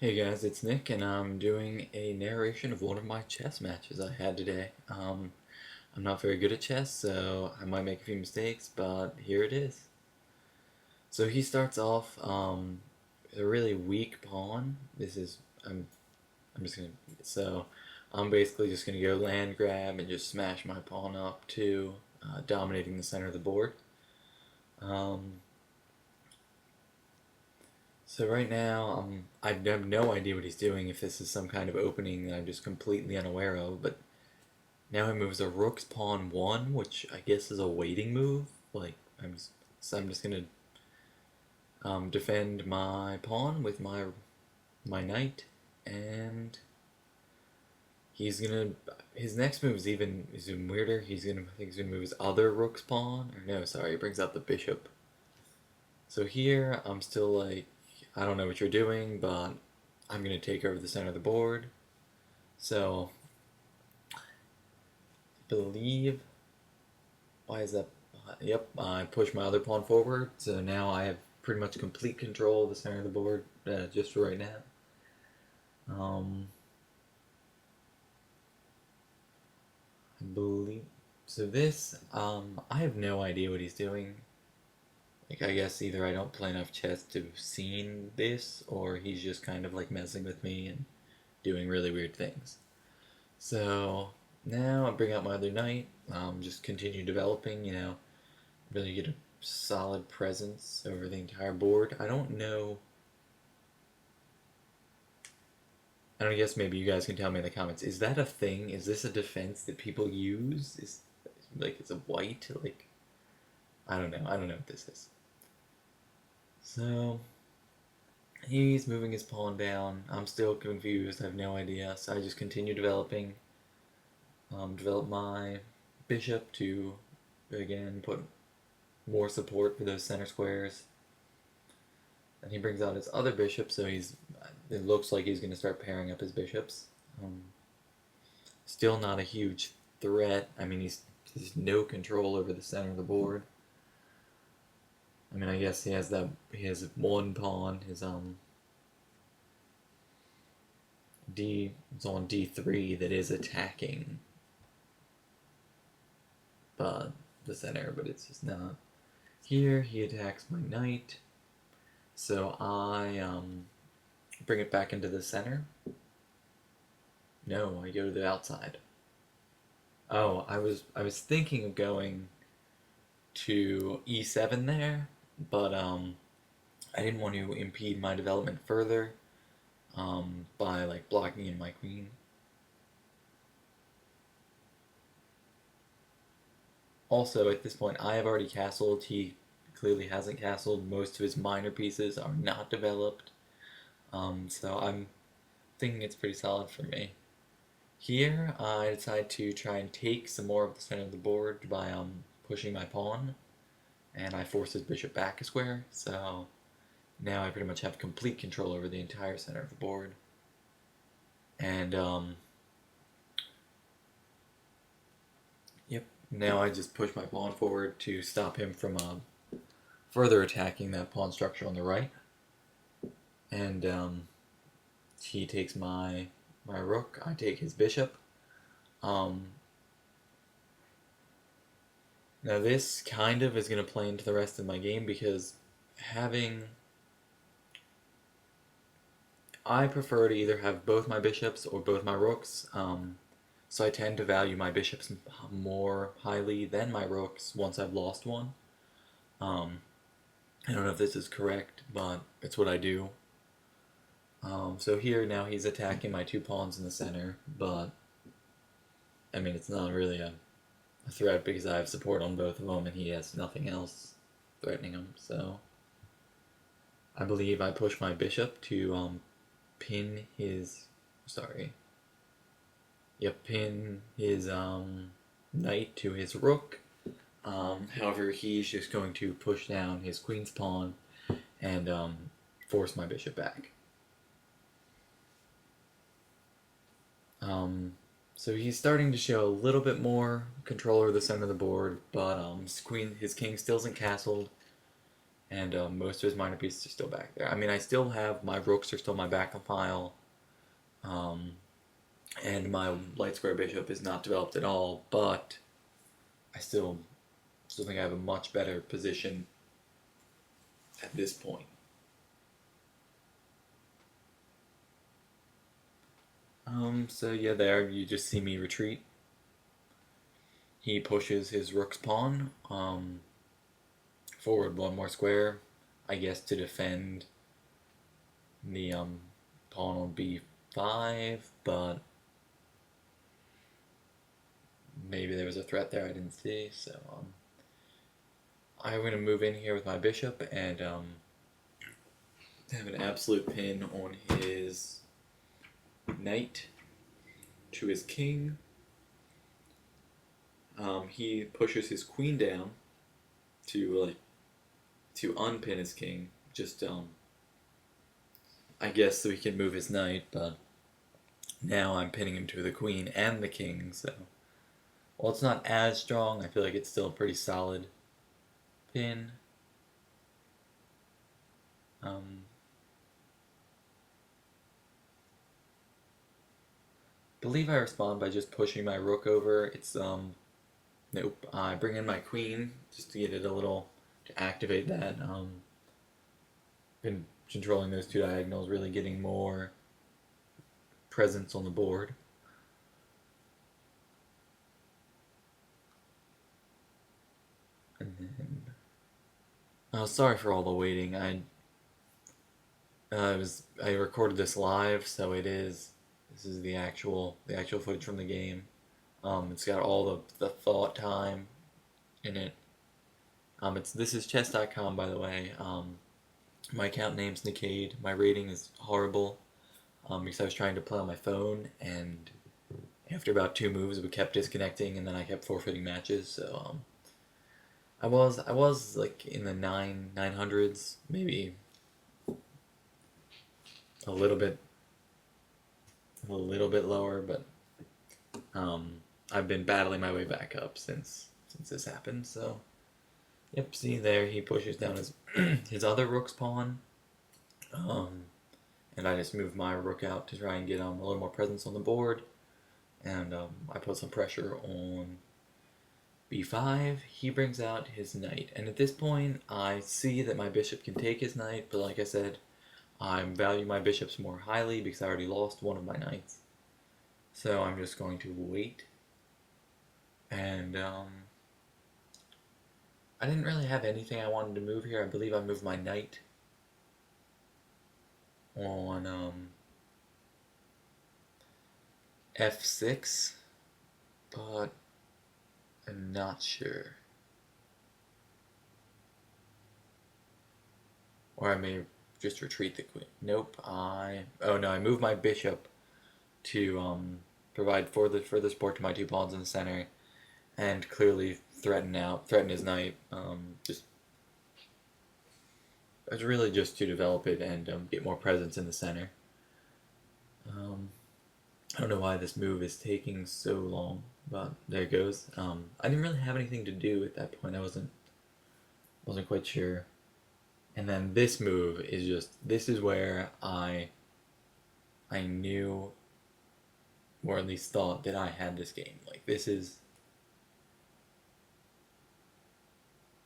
Hey guys, it's Nick, and I'm doing a narration of one of my chess matches I had today. I'm not very good at chess, so I might make a few mistakes, but here it is. So he starts off a really weak pawn. I'm just gonna so I'm basically just gonna go land grab and just smash my pawn up to dominating the center of the board. Um, So right now, I have no idea what he's doing, if this is some kind of opening that I'm just completely unaware of, but now he moves a rook's pawn 1, which I guess is a waiting move. Like, I'm just gonna defend my pawn with my knight, and he's gonna, his next move is even weirder. I think he's gonna move his other rook's pawn, or no, sorry, he brings out the bishop. So here, I'm still like, I don't know what you're doing, but I'm going to take over the center of the board. So, I believe, why is that? Yep, I push my other pawn forward, so now I have pretty much complete control of the center of the board, just for right now. I believe, so this, I have no idea what he's doing. Like, I guess either I don't play enough chess to have seen this, or he's just kind of like messing with me and doing really weird things. So now I bring out my other knight, just continue developing, really get a solid presence over the entire board. I don't guess maybe you guys can tell me in the comments. Is that a thing? Is this a defense that people use? Is like it's a white? Like I don't know. I don't know what this is. So he's moving his pawn down. I'm still confused. I have no idea. So I just continue developing. Develop my bishop to again put more support for those center squares. And he brings out his other bishop, so it looks like he's going to start pairing up his bishops. Um, Still not a huge threat. I mean, he's no control over the center of the board. I mean, I guess he has one pawn. His it's on d3 that is attacking, but the center, but it's just not. Here he attacks my knight, so I bring it back into the center. No, I go to the outside. Oh, I was thinking of going to e7 there, but I didn't want to impede my development further by like blocking in my queen. Also, at this point, I have already castled. He clearly hasn't castled. Most of his minor pieces are not developed, so I'm thinking it's pretty solid for me. Here, I decide to try and take some more of the center of the board by pushing my pawn, and I force his bishop back a square, so now I pretty much have complete control over the entire center of the board. And, yep, now I just push my pawn forward to stop him from further attacking that pawn structure on the right. And he takes my rook, I take his bishop. Now this kind of is going to play into the rest of my game because having... I prefer to either have both my bishops or both my rooks, so I tend to value my bishops more highly than my rooks once I've lost one. I don't know if this is correct, but it's what I do. So here now he's attacking my two pawns in the center, but I mean it's not really a threat because I have support on both of them and he has nothing else threatening him. So I believe I push my bishop to pin his sorry. Yep, pin his knight to his rook. However, he's just going to push down his queen's pawn and force my bishop back. So he's starting to show a little bit more control over the center of the board, but his king still isn't castled. and most of his minor pieces are still back there. I mean, I still have my rooks are still my backup file, um, and my light square bishop is not developed at all. But I still think I have a much better position at this point. So yeah, there you just see me retreat. He pushes his rook's pawn forward one more square, I guess to defend the pawn on b5, but maybe there was a threat there I didn't see, so I'm going to move in here with my bishop and have an absolute pin on his knight to his king. He pushes his queen down to unpin his king, just I guess so he can move his knight, but now I'm pinning him to the queen and the king, so while it's not as strong, I feel like it's still a pretty solid pin. Believe I respond by just pushing my rook over. It's nope. I bring in my queen just to get it a little to activate that. Been controlling those two diagonals, really getting more presence on the board. And then, sorry for all the waiting. I recorded this live, so this is the actual footage from the game. It's got all the thought time in it. This is chess.com, by the way. My account name's Nicade. My rating is horrible because I was trying to play on my phone, and after about 2 moves, we kept disconnecting, and then I kept forfeiting matches. So I was like in the 900s, maybe a little bit lower, but I've been battling my way back up since this happened. So yep, see there, he pushes down his his other rook's pawn, and I just move my rook out to try and get a little more presence on the board, and I put some pressure on b5. He brings out his knight, and at this point I see that my bishop can take his knight, but like I said, I value my bishops more highly because I already lost one of my knights. So I'm just going to wait, and I didn't really have anything I wanted to move here. I believe I moved my knight on f6, but I'm not sure. Or I may just retreat the queen. Nope, I moved my bishop to provide further support to my 2 pawns in the center, and clearly threaten his knight. It's really just to develop it and get more presence in the center. I don't know why this move is taking so long, but there it goes. I didn't really have anything to do at that point. I wasn't quite sure. And then this move is this is where I knew, or at least thought, that I had this game. Like, this is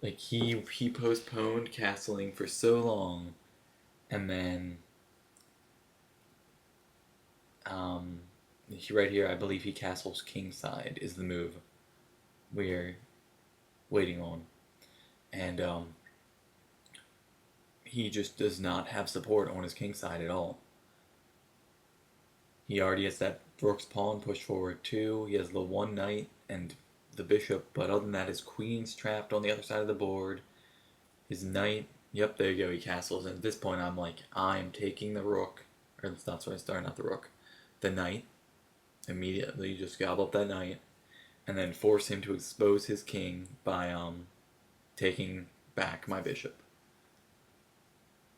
like he postponed castling for so long, and then right here I believe he castles kingside is the move we're waiting on, and he just does not have support on his kingside at all. He already has that rook's pawn pushed forward too. He has the 1 knight and the bishop, but other than that, his queen's trapped on the other side of the board. His knight, yep, there you go, he castles. And at this point, I'm taking the rook, or it's not so I start, not the rook, the knight. Immediately, just gobble up that knight, and then force him to expose his king by taking back my bishop.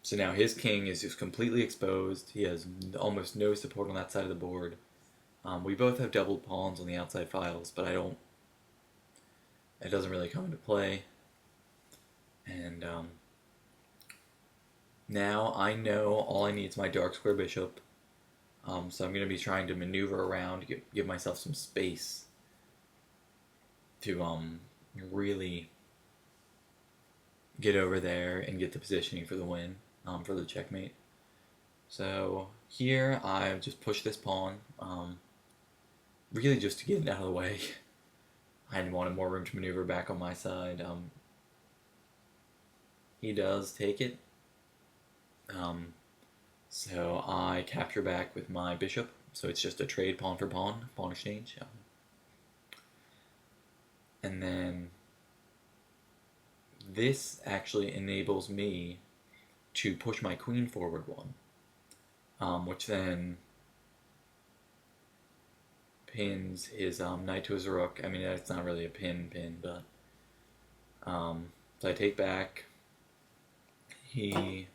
So now his king is just completely exposed. He has almost no support on that side of the board. We both have doubled pawns on the outside files, but it doesn't really come into play. And now I know all I need is my dark square bishop. So I'm going to be trying to maneuver around, give myself some space to really get over there and get the positioning for the win, for the checkmate. So here I've just pushed this pawn, really just to get it out of the way. I wanted more room to maneuver back on my side. He does take it. So I capture back with my bishop. So it's just a trade pawn for pawn, pawn exchange. And then this actually enables me to push my queen forward one, which then pins his knight to his rook. I mean, it's not really a pin, but so I take back. I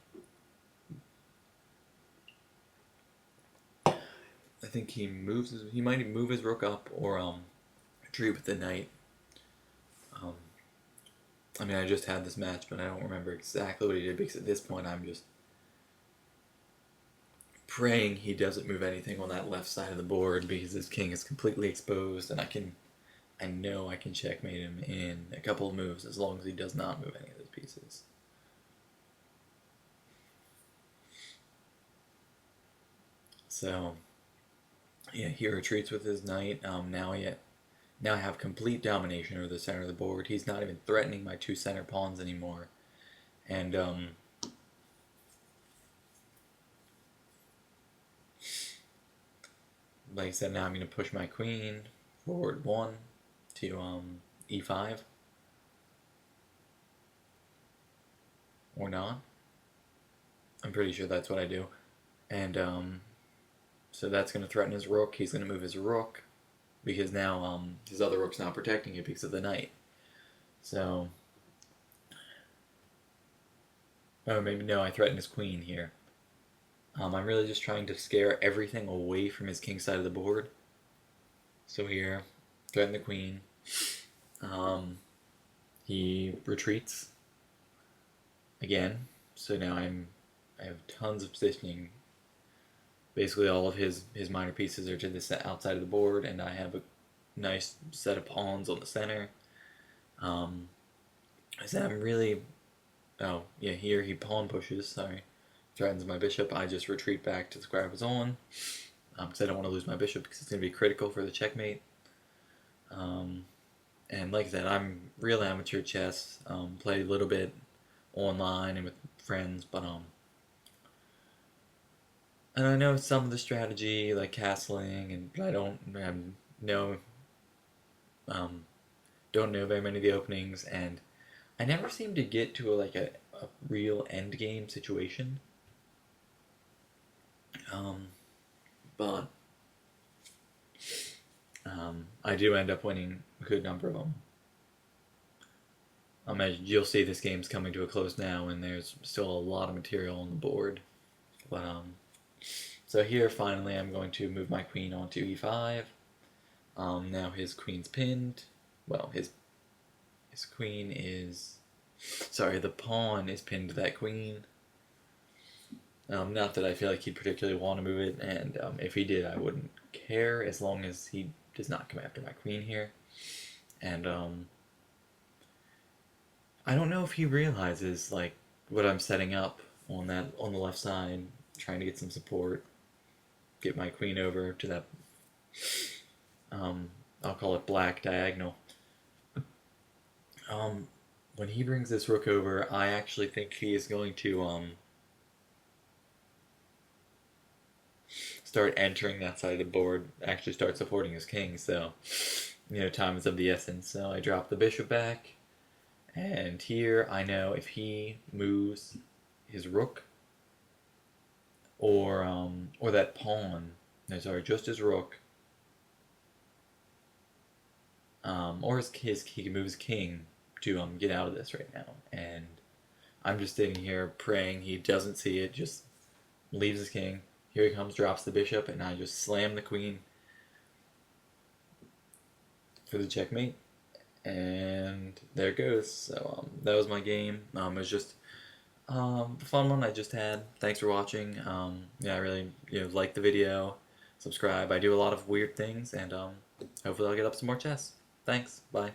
think he might move his rook up or retreat with the knight. I mean, I just had this match, but I don't remember exactly what he did because at this point I'm just praying he doesn't move anything on that left side of the board because his king is completely exposed, and I know I can checkmate him in a couple of moves as long as he does not move any of those pieces. So, yeah, he retreats with his knight. Now I have complete domination over the center of the board. He's not even threatening my two center pawns anymore. And, like I said, now I'm going to push my queen forward one to e5. Or not. I'm pretty sure that's what I do. And, so that's going to threaten his rook. He's going to move his rook because now his other rook's not protecting it because of the knight. So, oh, maybe no, I threatened his queen here. I'm really just trying to scare everything away from his king side of the board. So here, threaten the queen. He retreats again. So now I have tons of positioning. Basically, all of his minor pieces are to the outside of the board, and I have a nice set of pawns on the center. I said I'm really... Oh, yeah, here he pawn pushes, sorry. Threatens my bishop. I just retreat back to the square I was on, because I don't want to lose my bishop because it's going to be critical for the checkmate. And like I said, I'm real amateur chess. Play a little bit online and with friends, but and I know some of the strategy, like castling, and I don't know don't know very many of the openings, and I never seem to get to a real end game situation. But I do end up winning a good number of them. As you'll see, this game's coming to a close now, and there's still a lot of material on the board. But so here, finally, I'm going to move my queen onto e5. Now his queen's pinned. Well, his queen is... Sorry, the pawn is pinned to that queen. Not that I feel like he'd particularly want to move it, and if he did, I wouldn't care as long as he does not come after my queen here. And I don't know if he realizes like what I'm setting up on the left side, trying to get some support, get my queen over to that. I'll call it black diagonal. When he brings this rook over, I actually think he is going to start entering that side of the board, actually start supporting his king. So, time is of the essence. So I drop the bishop back, and here I know if he moves his rook or that pawn, no, sorry, just his rook, or he can move his king to get out of this right now. And I'm just sitting here praying he doesn't see it, just leaves his king. Here he comes, drops the bishop, and I just slam the queen for the checkmate. And there it goes. So that was my game. It was just Fun one I just had. Thanks for watching. Yeah, I really like the video. Subscribe. I do a lot of weird things, and hopefully I'll get up some more chess. Thanks. Bye.